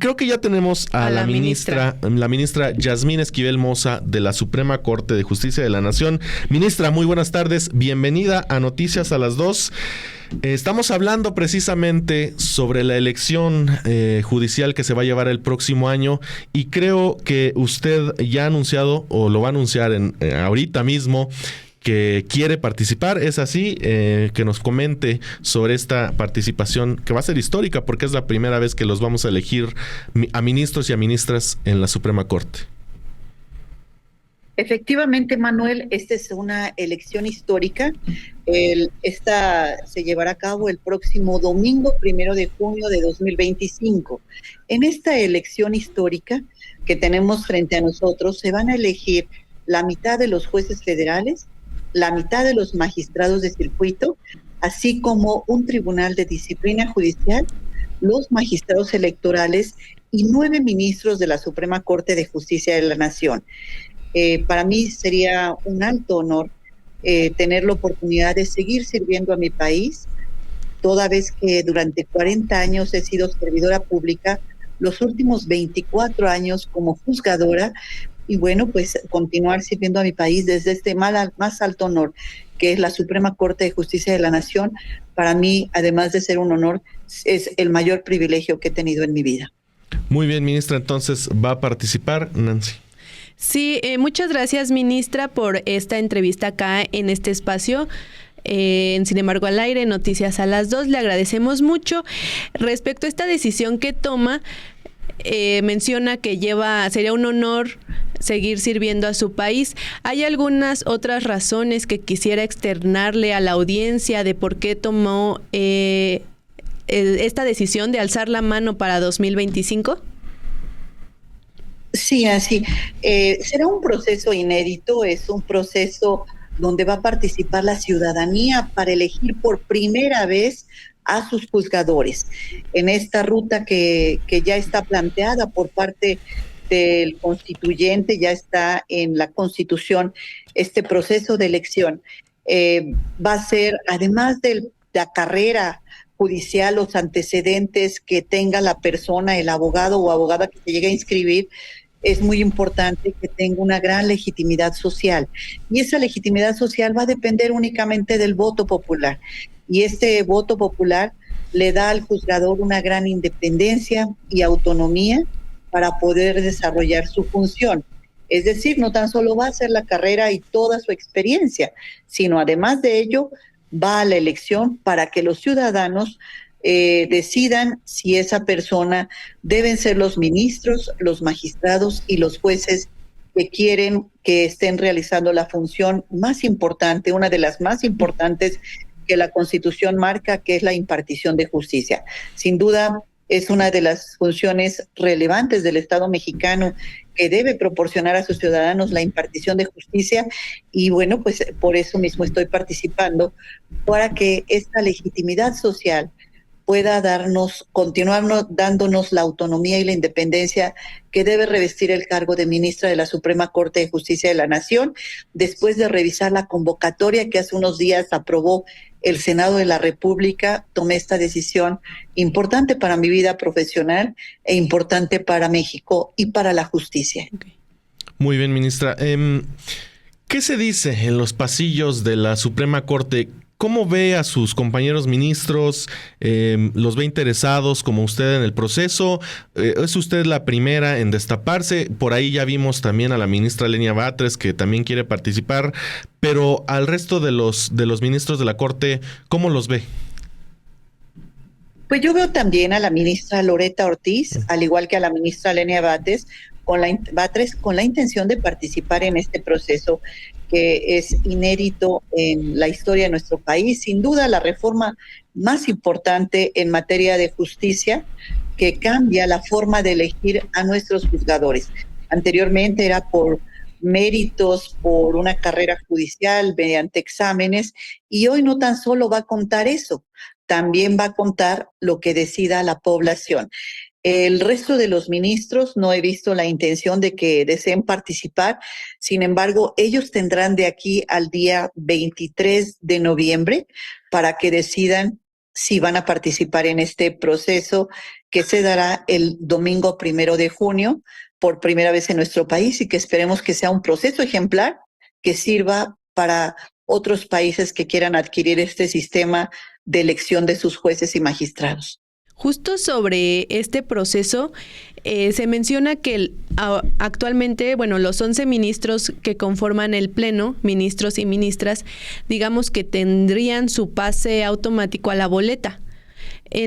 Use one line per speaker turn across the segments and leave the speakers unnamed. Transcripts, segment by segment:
Creo que ya tenemos a la ministra Yasmín Esquivel Moza de la Suprema Corte de Justicia de la Nación. Ministra, muy buenas tardes. Bienvenida a Noticias a las 2. Estamos hablando precisamente sobre la elección judicial que se va a llevar el próximo año y creo que usted ya ha anunciado o lo va a anunciar ahorita mismo que quiere participar. ¿Es así? Que nos comente sobre esta participación que va a ser histórica porque es la primera vez que los vamos a elegir a ministros y a ministras en la Suprema Corte.
Efectivamente, Manuel, esta es una elección histórica. Esta se llevará a cabo el próximo domingo, 1 de junio de 2025. En esta elección histórica que tenemos frente a nosotros, se van a elegir la mitad de los jueces federales, la mitad de los magistrados de circuito, así como un tribunal de disciplina judicial, los magistrados electorales y 9 ministros de la Suprema Corte de Justicia de la Nación. Para mí sería un alto honor tener la oportunidad de seguir sirviendo a mi país, toda vez que durante 40 años he sido servidora pública, los últimos 24 años como juzgadora, y bueno, pues continuar sirviendo a mi país desde este más alto honor, que es la Suprema Corte de Justicia de la Nación. Para mí, además de ser un honor, es el mayor privilegio que he tenido en mi vida.
Muy bien, ministra, entonces va a participar Nancy.
Sí, muchas gracias, ministra, por esta entrevista acá en este espacio. Sin embargo, al aire, Noticias a las 2, le agradecemos mucho. Respecto a esta decisión que toma, menciona que sería un honor seguir sirviendo a su país. ¿Hay algunas otras razones que quisiera externarle a la audiencia de por qué tomó esta decisión de alzar la mano para 2025?
Sí, así. Será un proceso inédito, es un proceso donde va a participar la ciudadanía para elegir por primera vez a sus juzgadores. En esta ruta que ya está planteada por parte del constituyente, ya está en la Constitución este proceso de elección. Va a ser, además de la carrera judicial, los antecedentes que tenga la persona, el abogado o abogada que se llegue a inscribir, es muy importante que tenga una gran legitimidad social. Y esa legitimidad social va a depender únicamente del voto popular. Y este voto popular le da al juzgador una gran independencia y autonomía para poder desarrollar su función. Es decir, no tan solo va a hacer la carrera y toda su experiencia, sino además de ello va a la elección para que los ciudadanos decidan si esa persona deben ser los ministros, los magistrados y los jueces que quieren que estén realizando la función más importante, una de las más importantes que la Constitución marca, que es la impartición de justicia. Sin duda, es una de las funciones relevantes del Estado mexicano que debe proporcionar a sus ciudadanos la impartición de justicia y bueno, pues por eso mismo estoy participando para que esta legitimidad social pueda continuarnos dándonos la autonomía y la independencia que debe revestir el cargo de ministra de la Suprema Corte de Justicia de la Nación, después de revisar la convocatoria que hace unos días aprobó el Senado de la República. Tomé esta decisión importante para mi vida profesional e importante para México y para la justicia.
Muy bien, ministra. ¿Qué se dice en los pasillos de la Suprema Corte? ¿Cómo ve a sus compañeros ministros? ¿Los ve interesados como usted en el proceso? ¿Es usted la primera en destaparse? Por ahí ya vimos también a la ministra Lenia Batres, que también quiere participar. Pero al resto de los ministros de la Corte, ¿cómo los ve?
Pues yo veo también a la ministra Loretta Ortiz, al igual que a la ministra Lenia Batres, con la intención de participar en este proceso que es inédito en la historia de nuestro país. Sin duda, la reforma más importante en materia de justicia, que cambia la forma de elegir a nuestros juzgadores. Anteriormente era por méritos, por una carrera judicial, mediante exámenes, y hoy no tan solo va a contar eso, también va a contar lo que decida la población. El resto de los ministros no he visto la intención de que deseen participar. Sin embargo, ellos tendrán de aquí al día 23 de noviembre para que decidan si van a participar en este proceso que se dará el domingo 1 de junio por primera vez en nuestro país y que esperemos que sea un proceso ejemplar que sirva para otros países que quieran adquirir este sistema de elección de sus jueces y magistrados.
Justo sobre este proceso, se menciona que actualmente, los 11 ministros que conforman el Pleno, ministros y ministras, digamos que tendrían su pase automático a la boleta.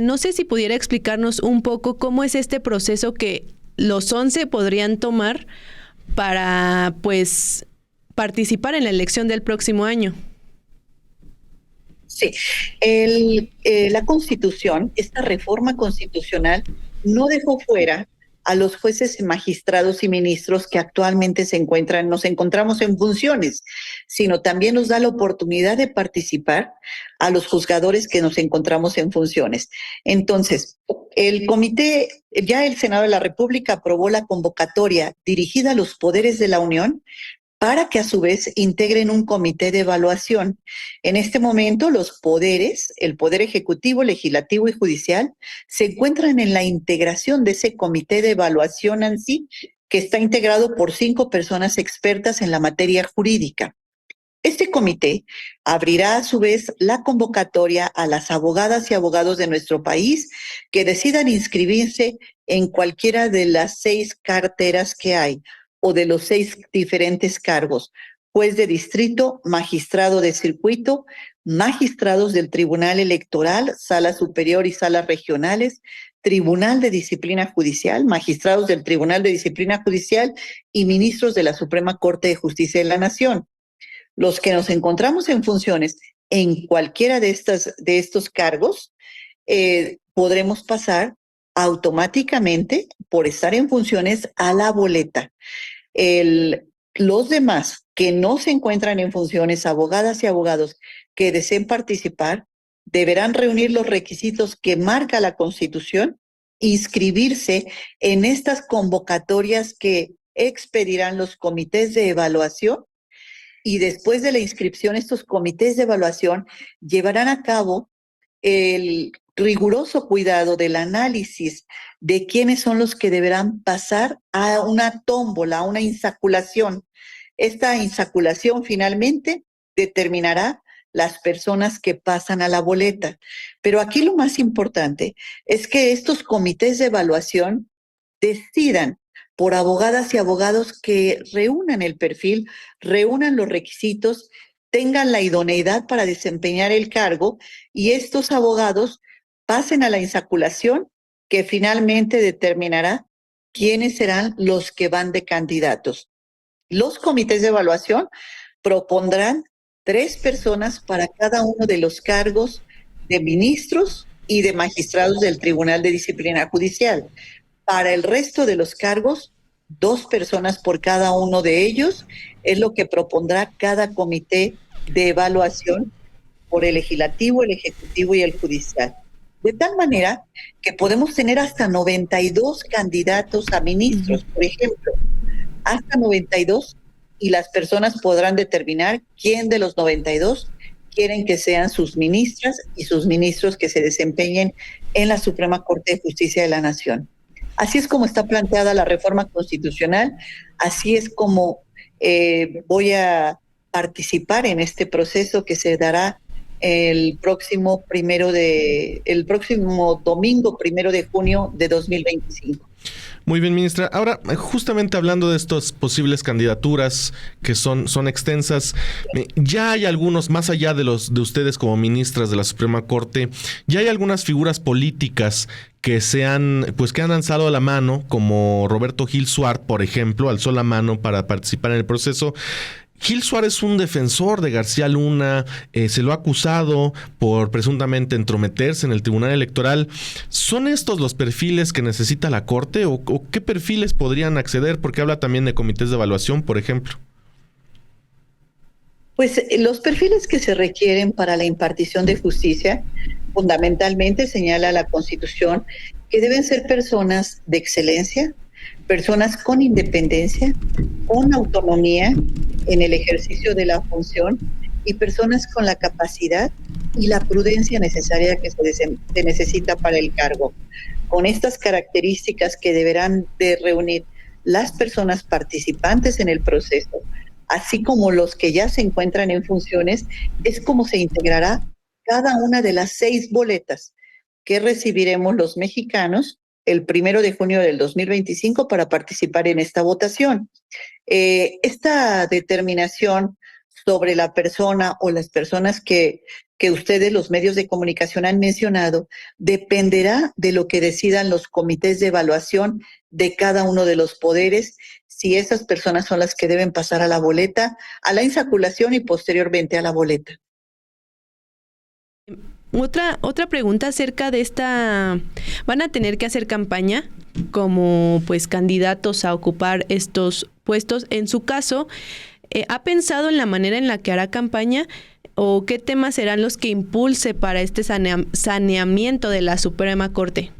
No sé si pudiera explicarnos un poco cómo es este proceso que los 11 podrían tomar para, participar en la elección del próximo año.
Sí, la Constitución, esta reforma constitucional, no dejó fuera a los jueces, magistrados y ministros que actualmente nos encontramos en funciones, sino también nos da la oportunidad de participar a los juzgadores que nos encontramos en funciones. Entonces, el Senado de la República aprobó la convocatoria dirigida a los poderes de la Unión para que a su vez integren un comité de evaluación. En este momento los poderes, el Poder Ejecutivo, Legislativo y Judicial, se encuentran en la integración de ese comité de evaluación en sí, que está integrado por 5 personas expertas en la materia jurídica. Este comité abrirá a su vez la convocatoria a las abogadas y abogados de nuestro país que decidan inscribirse en cualquiera de las 6 carteras que hay, o de los 6 diferentes cargos: juez de distrito, magistrado de circuito, magistrados del Tribunal Electoral, Sala Superior y salas regionales, Tribunal de Disciplina Judicial, magistrados del Tribunal de Disciplina Judicial y ministros de la Suprema Corte de Justicia de la Nación. Los que nos encontramos en funciones en cualquiera de estos cargos, podremos pasar automáticamente, por estar en funciones, a la boleta. Los demás que no se encuentran en funciones, abogadas y abogados que deseen participar, deberán reunir los requisitos que marca la Constitución, inscribirse en estas convocatorias que expedirán los comités de evaluación, y después de la inscripción, estos comités de evaluación llevarán a cabo el riguroso cuidado del análisis de quiénes son los que deberán pasar a una tómbola, a una insaculación. Esta insaculación finalmente determinará las personas que pasan a la boleta. Pero aquí lo más importante es que estos comités de evaluación decidan por abogadas y abogados que reúnan el perfil, reúnan los requisitos, tengan la idoneidad para desempeñar el cargo, y estos abogados pasen a la insaculación que finalmente determinará quiénes serán los que van de candidatos. Los comités de evaluación propondrán 3 personas para cada uno de los cargos de ministros y de magistrados del Tribunal de Disciplina Judicial. Para el resto de los cargos, 2 personas por cada uno de ellos es lo que propondrá cada comité de evaluación por el Legislativo, el Ejecutivo y el Judicial. De tal manera que podemos tener hasta 92 candidatos a ministros, por ejemplo, hasta 92, y las personas podrán determinar quién de los 92 quieren que sean sus ministras y sus ministros que se desempeñen en la Suprema Corte de Justicia de la Nación. Así es como está planteada la reforma constitucional, así es como voy a participar en este proceso que se dará el próximo domingo 1 de junio de 2025.
Muy bien, ministra. Ahora, justamente hablando de estas posibles candidaturas que son extensas, ya hay algunos, más allá de ustedes como ministras de la Suprema Corte, ya hay algunas figuras políticas que han alzado la mano, como Roberto Gil Suárez, por ejemplo, alzó la mano para participar en el proceso. Gil Suárez es un defensor de García Luna, se lo ha acusado por presuntamente entrometerse en el Tribunal Electoral. ¿Son estos los perfiles que necesita la Corte o qué perfiles podrían acceder? Porque habla también de comités de evaluación, por ejemplo.
Pues los perfiles que se requieren para la impartición de justicia, fundamentalmente señala la Constitución que deben ser personas de excelencia, personas con independencia, con autonomía en el ejercicio de la función y personas con la capacidad y la prudencia necesaria que se necesita para el cargo. Con estas características que deberán de reunir las personas participantes en el proceso, así como los que ya se encuentran en funciones, es como se integrará cada una de las 6 boletas que recibiremos los mexicanos el 1 de junio del 2025 para participar en esta votación. Esta determinación sobre la persona o las personas que ustedes, los medios de comunicación, han mencionado, dependerá de lo que decidan los comités de evaluación de cada uno de los poderes, si esas personas son las que deben pasar a la boleta, a la insaculación y posteriormente a la boleta.
Otra pregunta acerca de esta, ¿van a tener que hacer campaña como pues candidatos a ocupar estos puestos? En su caso, ¿ha pensado en la manera en la que hará campaña o qué temas serán los que impulse para este saneamiento de la Suprema Corte?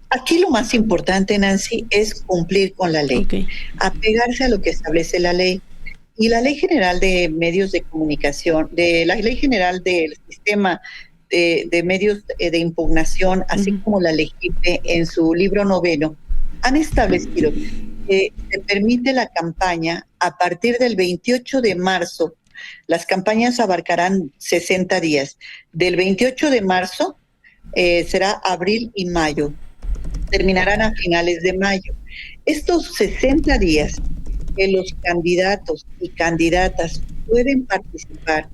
Aquí lo más importante, Nancy, es cumplir con la ley, apegarse a lo que establece la ley. Y la Ley General de Medios de Comunicación, la Ley General del Sistema de Medios de Impugnación, así como la LEGIPE en su libro 9, han establecido que se permite la campaña a partir del 28 de marzo. Las campañas abarcarán 60 días. Del 28 de marzo será abril y mayo. Terminarán a finales de mayo. Estos 60 días que los candidatos y candidatas pueden participar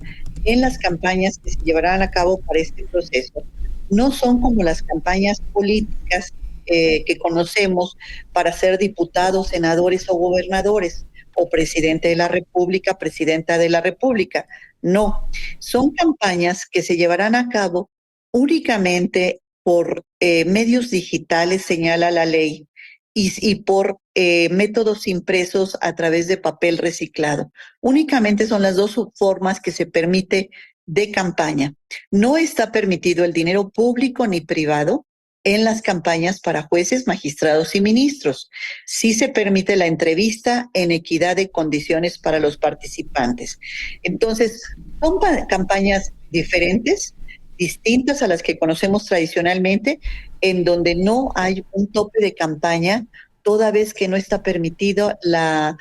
en las campañas que se llevarán a cabo para este proceso no son como las campañas políticas que conocemos para ser diputados, senadores o gobernadores o presidente de la República, presidenta de la República. No, son campañas que se llevarán a cabo únicamente por medios digitales, señala la ley, y por métodos impresos a través de papel reciclado. Únicamente son las 2 formas que se permite de campaña. No está permitido el dinero público ni privado en las campañas para jueces, magistrados y ministros. Sí se permite la entrevista en equidad de condiciones para los participantes. Entonces, son campañas diferentes, distintas a las que conocemos tradicionalmente, en donde no hay un tope de campaña, toda vez que no está permitido la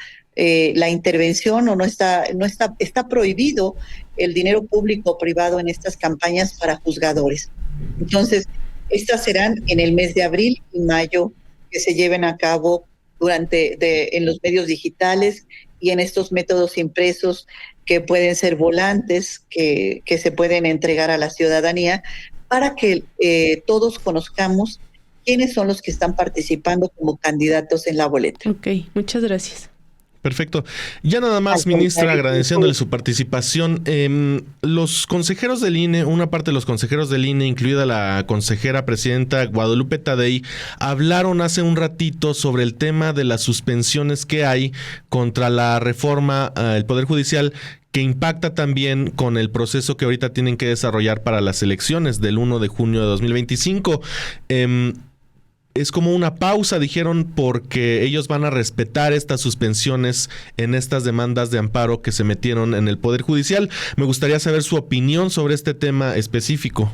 intervención o está prohibido el dinero público o privado en estas campañas para juzgadores. Entonces, estas serán en el mes de abril y mayo que se lleven a cabo en los medios digitales y en estos métodos impresos que pueden ser volantes, que se pueden entregar a la ciudadanía para que todos conozcamos quiénes son los que están participando como candidatos en la boleta.
Ok, muchas gracias.
Perfecto. Ya nada más, ministra, agradeciéndole su participación. Los consejeros del INE, una parte de los consejeros del INE, incluida la consejera presidenta Guadalupe Tadei, hablaron hace un ratito sobre el tema de las suspensiones que hay contra la reforma al Poder Judicial, que impacta también con el proceso que ahorita tienen que desarrollar para las elecciones del 1 de junio de 2025. Es como una pausa, dijeron, porque ellos van a respetar estas suspensiones en estas demandas de amparo que se metieron en el Poder Judicial. Me gustaría saber su opinión sobre este tema específico.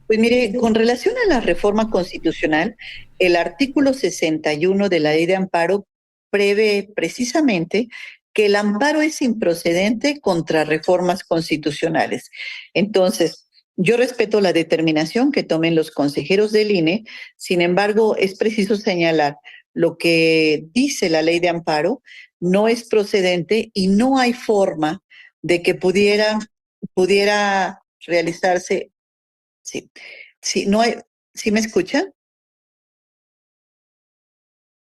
Pues mire, con relación a la reforma constitucional, el artículo 61 de la Ley de Amparo prevé precisamente que el amparo es improcedente contra reformas constitucionales. Entonces, yo respeto la determinación que tomen los consejeros del INE, sin embargo, es preciso señalar lo que dice la Ley de Amparo, no es procedente y no hay forma de que pudiera realizarse. Sí, no hay. ¿Sí me escucha?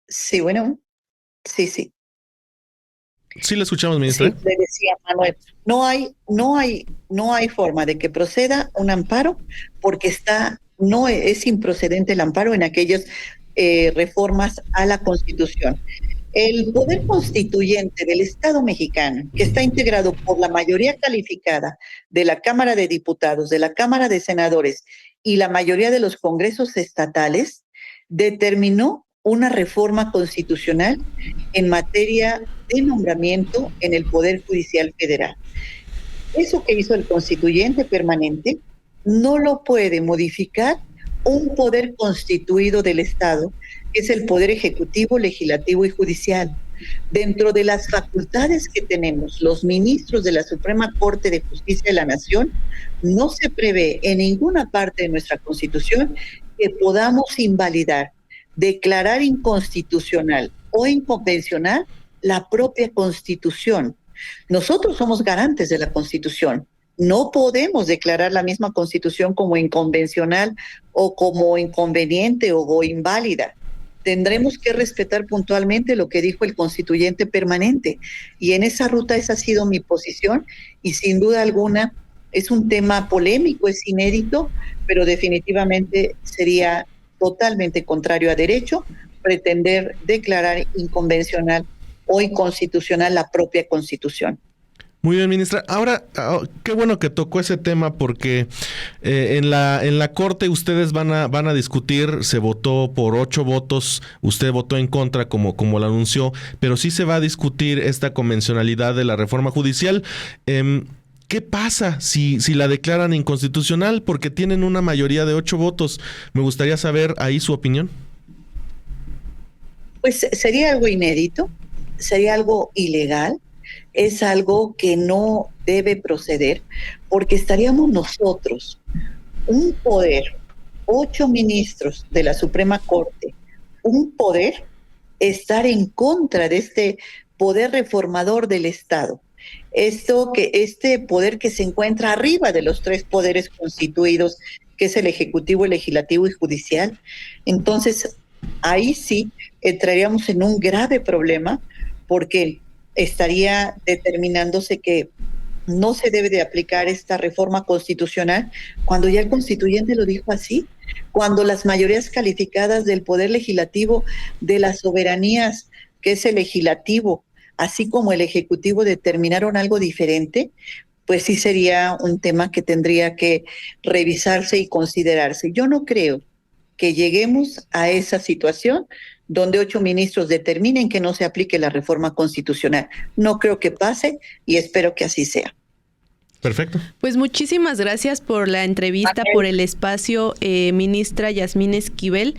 Sí, bueno, sí.
Sí, le escuchamos, ministra.
Sí, le decía Manuel, no hay forma de que proceda un amparo porque no es improcedente el amparo en aquellas reformas a la Constitución. El poder constituyente del Estado mexicano, que está integrado por la mayoría calificada de la Cámara de Diputados, de la Cámara de Senadores y la mayoría de los congresos estatales, determinó una reforma constitucional en materia de nombramiento en el Poder Judicial Federal. Eso que hizo el constituyente permanente no lo puede modificar un poder constituido del Estado, que es el poder ejecutivo, legislativo y judicial. Dentro de las facultades que tenemos los ministros de la Suprema Corte de Justicia de la Nación, no se prevé en ninguna parte de nuestra Constitución que podamos invalidar, declarar inconstitucional o inconvencional la propia Constitución. Nosotros somos garantes de la Constitución. No podemos declarar la misma Constitución como inconvencional o como inconveniente o inválida. Tendremos que respetar puntualmente lo que dijo el constituyente permanente. Y en esa ruta esa ha sido mi posición y sin duda alguna es un tema polémico, es inédito, pero definitivamente sería totalmente contrario a derecho pretender declarar inconvencional o inconstitucional la propia Constitución.
Muy bien, ministra. Ahora, qué bueno que tocó ese tema porque en la Corte ustedes van a discutir, se votó por 8 votos, usted votó en contra como lo anunció, pero sí se va a discutir esta convencionalidad de la reforma judicial. ¿Qué pasa si la declaran inconstitucional? Porque tienen una mayoría de 8 votos. Me gustaría saber ahí su opinión.
Pues sería algo inédito, sería algo ilegal. Es algo que no debe proceder porque estaríamos nosotros, un poder, 8 ministros de la Suprema Corte, un poder, estar en contra de este poder reformador del Estado. Este poder que se encuentra arriba de los 3 poderes constituidos, que es el Ejecutivo, el Legislativo y Judicial. Entonces, ahí sí entraríamos en un grave problema porque estaría determinándose que no se debe de aplicar esta reforma constitucional cuando ya el constituyente lo dijo así, cuando las mayorías calificadas del Poder Legislativo de las soberanías, que es el Legislativo, así como el Ejecutivo, determinaron algo diferente, pues sí sería un tema que tendría que revisarse y considerarse. Yo no creo que lleguemos a esa situación donde 8 ministros determinen que no se aplique la reforma constitucional. No creo que pase y espero que así sea.
Perfecto.
Pues muchísimas gracias por la entrevista, por el espacio, ministra Yasmín Esquivel.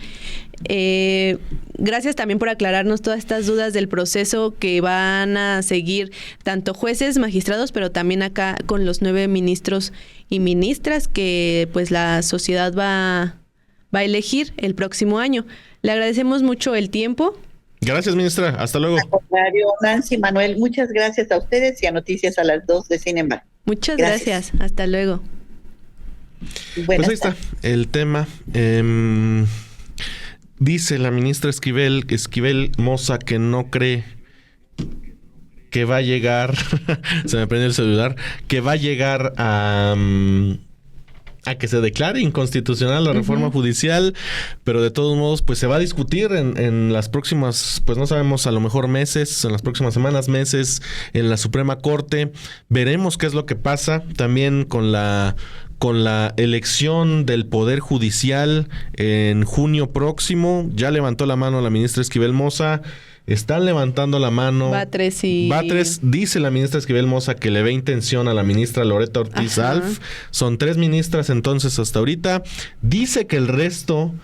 Gracias también por aclararnos todas estas dudas del proceso que van a seguir tanto jueces, magistrados, pero también acá con los 9 ministros y ministras que pues la sociedad va a elegir el próximo año. Le agradecemos mucho el tiempo.
Gracias, ministra. Hasta luego.
Al contrario, Nancy, Manuel, muchas gracias a ustedes y a Noticias a las 2 de Sin embargo.
Muchas gracias. Hasta luego.
Pues ahí está el tema. Dice la ministra Esquivel Moza que no cree que va a llegar, se me prendió el celular, que va a llegar a que se declare inconstitucional la reforma judicial, pero de todos modos pues se va a discutir en las próximas, pues no sabemos, a lo mejor meses, en las próximas semanas, meses, en la Suprema Corte. Veremos qué es lo que pasa también con la elección del Poder Judicial en junio próximo. Ya levantó la mano la ministra Esquivel Moza. Están levantando la mano. Batres, dice la ministra Esquivel Moza que le ve intención a la ministra Loretta Ortiz Alf. Son 3 ministras entonces hasta ahorita. Dice que el resto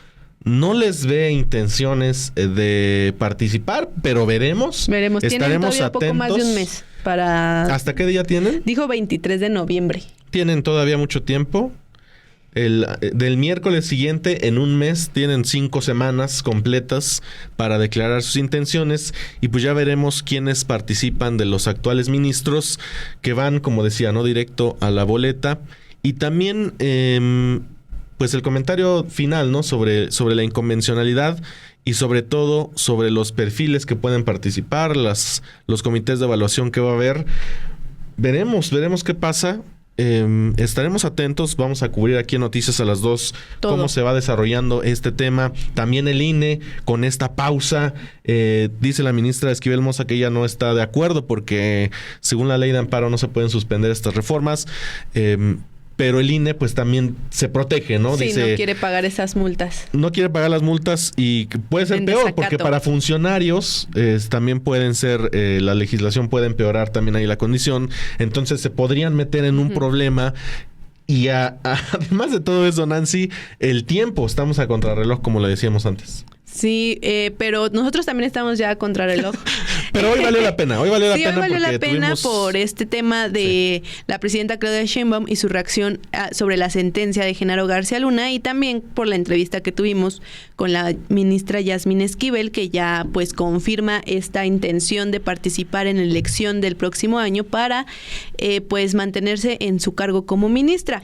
no les ve intenciones de participar, pero veremos.
Tienen
estaremos
todavía
atentos.
Poco más de un mes para...
¿Hasta qué día tienen?
Dijo 23 de noviembre.
Tienen todavía mucho tiempo. Del miércoles siguiente, en un mes, tienen 5 semanas completas para declarar sus intenciones y pues ya veremos quiénes participan de los actuales ministros que van, como decía, no directo a la boleta. Y también pues el comentario final, ¿no? sobre la inconvencionalidad y sobre todo sobre los perfiles que pueden participar, los comités de evaluación que va a haber. Veremos qué pasa. Estaremos atentos, vamos a cubrir aquí en Noticias a las 2 cómo se va desarrollando este tema. También el INE con esta pausa, dice la ministra Esquivel Moza que ella no está de acuerdo porque según la ley de amparo no se pueden suspender estas reformas. pero el INE pues también se protege, ¿no?
Sí,
dice,
no quiere pagar esas multas.
No quiere pagar las multas y puede ser peor, porque para funcionarios también pueden ser, la legislación puede empeorar también ahí la condición, entonces se podrían meter en un problema. Y además de todo eso, Nancy, el tiempo, estamos a contrarreloj, como le decíamos antes.
Sí, pero nosotros también estamos ya a contrarreloj.
Pero hoy valió la pena,
hoy valió la pena por este tema de la presidenta Claudia Sheinbaum y su reacción sobre la sentencia de Genaro García Luna, y también por la entrevista que tuvimos con la ministra Yasmín Esquivel, que ya pues confirma esta intención de participar en la elección del próximo año para pues mantenerse en su cargo como ministra.